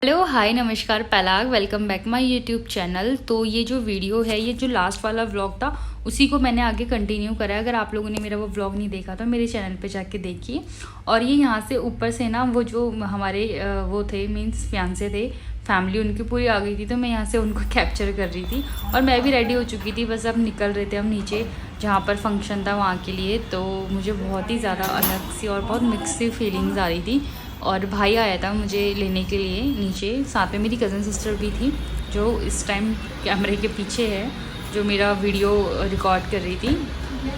Hello hi नमस्कार Parag, welcome back my YouTube channel. तो ये जो वीडियो है, ये जो लास्ट वाला व्लॉग था उसी को मैंने आगे कंटिन्यू करा है। अगर आप लोगों ने मेरा वो व्लॉग नहीं देखा तो मेरे चैनल पे जाके देखिए। और ये यहाँ से ऊपर से ना वो जो हमारे वो थे मीन्स फियांसे थे, फैमिली उनकी पूरी आ गई थी, तो मैं यहाँ से उनको कैप्चर कर रही थी। और मैं भी रेडी हो चुकी थी, बस अब निकल रहे थे हम नीचे जहाँ पर फंक्शन था वहाँ के लिए। तो मुझे बहुत ही ज़्यादा अलग सी और बहुत मिक्स सी फीलिंग्स आ रही थी। और भाई आया था मुझे लेने के लिए नीचे, साथ में मेरी कज़न सिस्टर भी थी जो इस टाइम कैमरे के पीछे है, जो मेरा वीडियो रिकॉर्ड कर रही थी।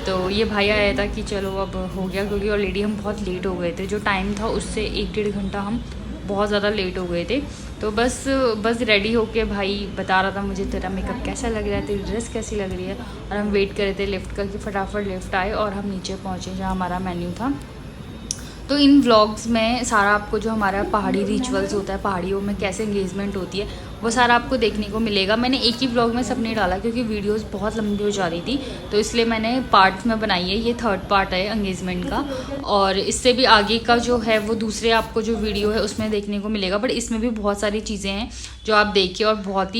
तो ये भाई आया था कि चलो अब हो गया, क्योंकि ऑलरेडी हम बहुत लेट हो गए थे। जो टाइम था उससे 1-1.5 घंटा हम बहुत ज़्यादा लेट हो गए थे। तो बस रेडी होके भाई बता रहा था मुझे तेरा मेकअप कैसा लग रहा है, तेरी ड्रेस कैसी लग रही है। और हम वेट कर रहे थे लिफ्ट का कि फटाफट लिफ्ट आए और हम नीचे पहुँचे जहाँ हमारा मेन्यू था। तो इन व्लॉग्स में सारा आपको जो हमारा पहाड़ी रिचुअल्स होता है, पहाड़ियों में कैसे एंगेजमेंट होती है, वो सारा आपको देखने को मिलेगा। मैंने एक ही व्लॉग में सब नहीं डाला क्योंकि वीडियोस बहुत लंबी हो जा रही थी, तो इसलिए मैंने पार्ट्स में बनाई है। ये 3rd पार्ट है एंगेजमेंट का, और इससे भी आगे का जो है वो दूसरे आपको जो वीडियो है उसमें देखने को मिलेगा। बट इसमें भी बहुत सारी चीज़ें हैं जो आप देखिए, और बहुत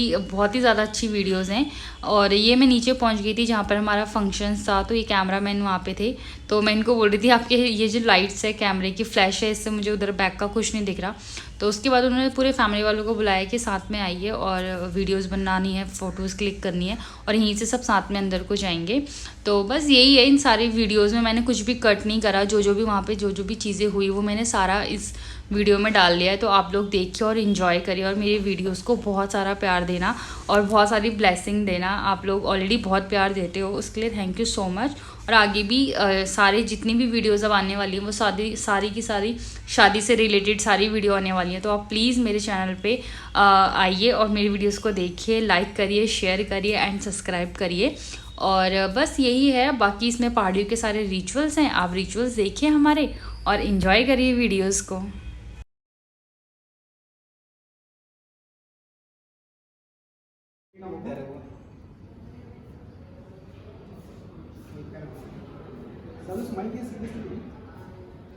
ही ज़्यादा अच्छी वीडियोज़ हैं। और ये मैं नीचे पहुंच गई थी जहाँ पर हमारा फंक्शंस था, तो ये कैमरा मैन वहाँ पे थे। तो मैं इनको बोल रही थी आपके ये जो लाइट्स है, कैमरे की फ्लैश है, इससे मुझे उधर बैक का कुछ नहीं दिख रहा। तो उसके बाद उन्होंने पूरे फैमिली वालों को बुलाया कि साथ में आइए और वीडियोस बनानी है, फ़ोटोज़ क्लिक करनी है, और यहीं से सब साथ में अंदर को जाएंगे। तो बस यही है, इन सारी वीडियोस में मैंने कुछ भी कट नहीं करा। जो भी वहाँ पे जो भी चीज़ें हुई वो मैंने सारा इस वीडियो में डाल लिया है। तो आप लोग देखिए और इन्जॉय करिए, और मेरे वीडियोस को बहुत सारा प्यार देना और बहुत सारी ब्लेसिंग देना। आप लोग ऑलरेडी बहुत प्यार देते हो, उसके लिए थैंक यू सो मच। और आगे भी सारे जितनी भी वीडियोस अब आने वाली हैं वो सारी की सारी शादी से रिलेटेड सारी वीडियो आने वाली हैं। तो आप प्लीज़ मेरे चैनल पे आइए और मेरी वीडियोस को देखिए, लाइक करिए, शेयर करिए एंड सब्सक्राइब करिए। और बस यही है, बाकी इसमें पहाड़ियों के सारे रिचुअल्स हैं। आप रिचुअल्स देखिए हमारे और इन्जॉय करिए वीडियोज़ को।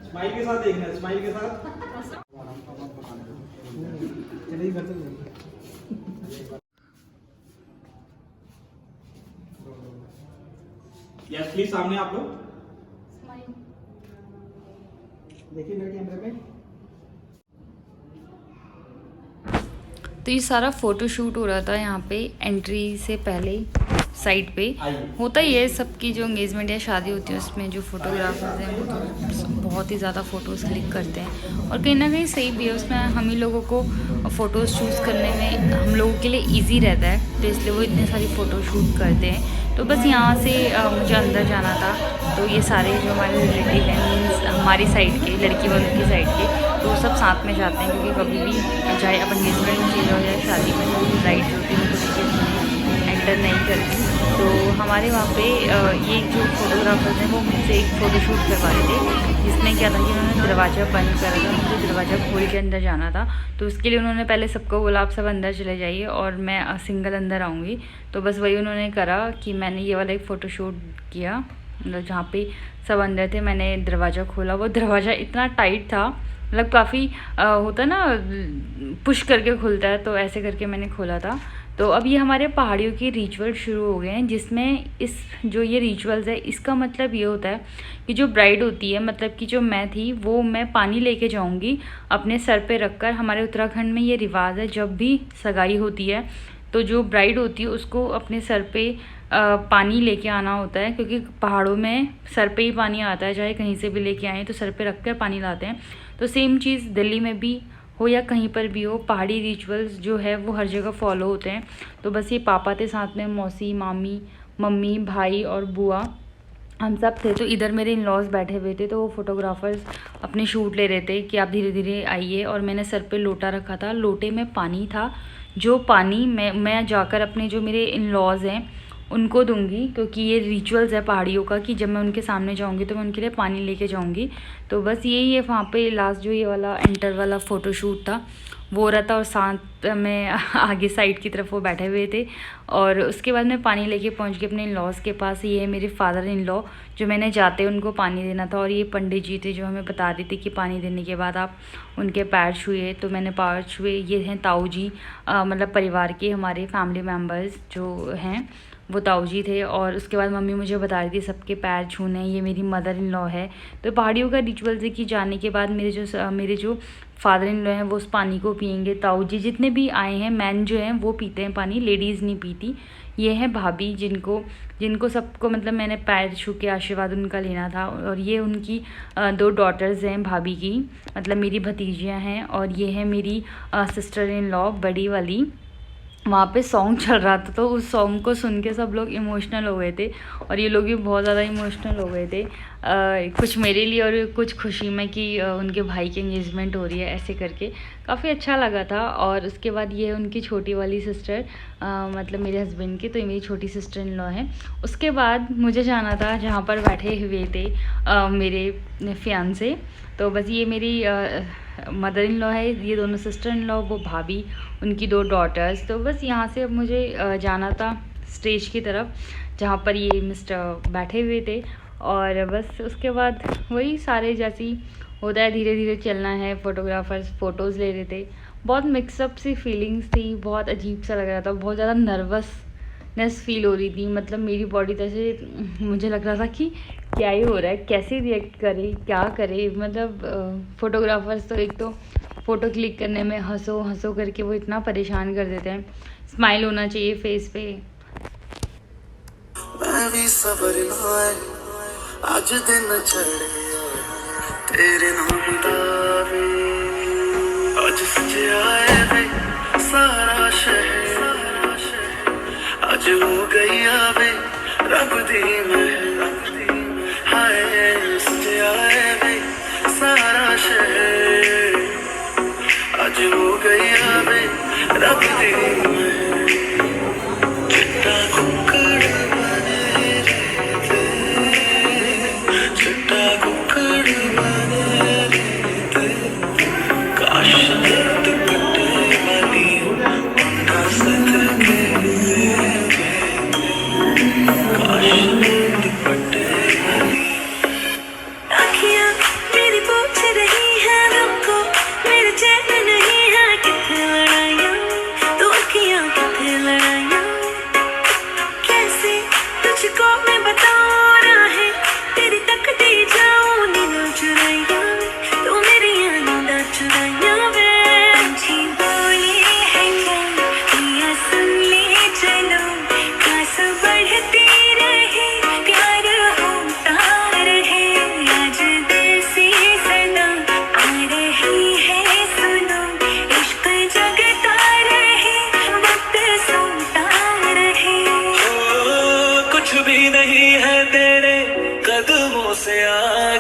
स्माइल के साथ देखना है, स्माइल के साथ। यस प्लीज, सामने आप लोग देखिए मेरे कैमरे में। तो ये सारा फ़ोटो शूट हो रहा था यहाँ पे एंट्री से पहले साइड पे। होता ही है सबकी जो एंगेजमेंट या शादी होती है उसमें जो फोटोग्राफर्स हैं वो तो बहुत ही ज़्यादा फ़ोटोज़ क्लिक करते हैं, और कहीं ना कहीं सही भी है। उसमें हम ही लोगों को फ़ोटोज़ चूज़ करने में हम लोगों के लिए ईजी रहता है, तो इसलिए वो इतने सारी फ़ोटो शूट करते हैं। तो बस यहाँ से मुझे अंदर जाना था। तो ये सारे जो हमारे रिलेटिव हैं मीन्स हमारी साइड के, लड़की वालों की साइड के, तो वो सब साथ में जाते हैं। क्योंकि कभी भी चाहे अब एंगेजमेंट में चीज़ हो या शादी में जो भी ब्राइड होती है वो एंटर नहीं करती। तो हमारे वहाँ पे ये जो फोटोग्राफर्स हैं वो मुझसे एक फ़ोटोशूट करवा रहे थे, जिसमें क्या था कि उन्होंने दरवाज़ा बंद करा था, मुझे दरवाज़ा खोल के अंदर जाना था। तो उसके लिए उन्होंने पहले सबको बोला आप सब अंदर चले जाइए और मैं सिंगल अंदर आऊँगी। तो बस वही उन्होंने करा कि मैंने ये वाला एक फ़ोटोशूट किया, मतलब जहाँ पे सब अंदर थे। मैंने दरवाज़ा खोला, वो दरवाज़ा इतना टाइट था, मतलब काफ़ी होता ना पुश करके खुलता है, तो ऐसे करके मैंने खोला था। तो अब ये हमारे पहाड़ियों के रिचुअल शुरू हो गए हैं, जिसमें इस जो ये रिचुअल्स है इसका मतलब ये होता है कि जो ब्राइड होती है, मतलब कि जो मैं थी वो मैं पानी लेके जाऊंगी अपने सर पे रखकर। हमारे उत्तराखंड में ये रिवाज है, जब भी सगाई होती है तो जो ब्राइड होती है उसको अपने सर पे पानी लेके आना होता है, क्योंकि पहाड़ों में सर पे ही पानी आता है, चाहे कहीं से भी लेके आए तो सर पे रख कर पानी लाते हैं। तो सेम चीज़ दिल्ली में भी हो या कहीं पर भी हो, पहाड़ी रिचुअल्स जो है वो हर जगह फॉलो होते हैं। तो बस ये पापा थे साथ में, मौसी, मामी, मम्मी, भाई और बुआ, हम सब थे। तो इधर मेरे इन लॉज बैठे हुए थे, तो वो फोटोग्राफर्स अपने शूट ले रहे थे कि आप धीरे धीरे आइए। और मैंने सर पे लोटा रखा था, लोटे में पानी था, जो पानी मैं जाकर अपने जो मेरे इन लॉज हैं उनको दूंगी, क्योंकि ये रिचुअल्स है पहाड़ियों का कि जब मैं उनके सामने जाऊंगी तो मैं उनके लिए पानी लेके जाऊंगी। तो बस यही है, वहाँ पे लास्ट जो ये वाला एंटर वाला फ़ोटोशूट था वो हो रहा था, और साथ में आगे साइड की तरफ वो बैठे हुए थे। और उसके बाद मैं पानी लेके पहुंच गई अपने इन लॉज के पास। ये है मेरे फादर इन लॉ, जो मैंने जाते उनको पानी देना था। और ये पंडित जी थे जो हमें बता रही थी कि पानी देने के बाद आप उनके पैर छुए, तो मैंने पैर छुए। ये हैं ताऊ जी, मतलब परिवार के हमारे फैमिली मेम्बर्स जो हैं वो ताऊ जी थे। और उसके बाद मम्मी मुझे बता रही थी सबके पैर छूने। ये मेरी मदर इन लॉ है। तो पहाड़ियों का रिचुअल है कि जाने के बाद मेरे जो फादर इन लॉ हैं वो उस पानी को पियेंगे। ताऊ जी जितने भी आए हैं मैन जो हैं वो पीते हैं पानी, लेडीज़ नहीं पीती। ये है भाभी जिनको सबको मतलब मैंने पैर छू के आशीर्वाद उनका लेना था। और ये उनकी 2 डॉटर्स हैं भाभी की, मतलब मेरी भतीजियाँ हैं। और ये है मेरी सिस्टर इन लॉ बड़ी वाली। वहाँ पे सॉन्ग चल रहा था तो उस सॉन्ग को सुन के सब लोग इमोशनल हो गए थे, और ये लोग भी बहुत ज़्यादा इमोशनल हो गए थे। कुछ मेरे लिए और कुछ खुशी में कि उनके भाई की एंगेजमेंट हो रही है, ऐसे करके काफ़ी अच्छा लगा था। और उसके बाद ये है उनकी छोटी वाली सिस्टर, मतलब मेरे हस्बैंड की, तो ये मेरी छोटी सिस्टर इन लॉ है। उसके बाद मुझे जाना था जहाँ पर बैठे हुए थे मेरे फियांसे। तो बस ये मेरी मदर इन लॉ है, ये दोनों सिस्टर इन लॉ, वो भाभी, उनकी 2 डॉटर्स। तो बस यहाँ से अब मुझे जाना था स्टेज की तरफ जहाँ पर ये मिस्टर बैठे हुए थे। और बस उसके बाद वही सारे जैसी होता है, धीरे धीरे चलना है। फोटोग्राफर्स फ़ोटोज़ ले रहे थे। बहुत मिक्सअप सी फीलिंग्स थी, बहुत अजीब सा लग रहा था, बहुत ज़्यादा नर्वसनेस फील हो रही थी। मतलब मेरी बॉडी जैसे मुझे लग रहा था कि क्या ही हो रहा है, कैसे रिएक्ट करे, क्या करे। मतलब फ़ोटोग्राफर्स तो एक तो फ़ोटो क्लिक करने में हंसो हंसो करके वो इतना परेशान कर देते हैं। स्माइल होना चाहिए फेस पे। मैं भी सबर नाए आज दिन चढ़े तेरे नाम दा वे आज सजाए वे सारा शहर आज हो गई आवे रब दी महल हाय सजाए वे सारा शहर आज हो गई आवे रब दी महल चिट्टा कुक्कड़ बने रहते चिट्टा कुक्कड़ बने रहते काश दुपट्टे वाली उनका सदके काश दुपट्टे वाली आँखियाँ मेरी पूछ रही हैं तुमको मेरे चैन नहीं है कितने लड़ाइयाँ तो आँखियाँ कितने लड़ाइयाँ कैसे तुझको मैं बताऊँ राहें तेरी तकती जाऊँ नींद चुराइयाँ तो मेरी नींद चुराइयाँ वे अच्छी बोली है क्या पिया सुन ले चलो कास बढ़ती रहे प्यार होता रहे आज दिल से सदा आ रही है सुनो इश्क जगता रहे वक्त सोता रहे कुछ भी नहीं है तेरे कदमों से आ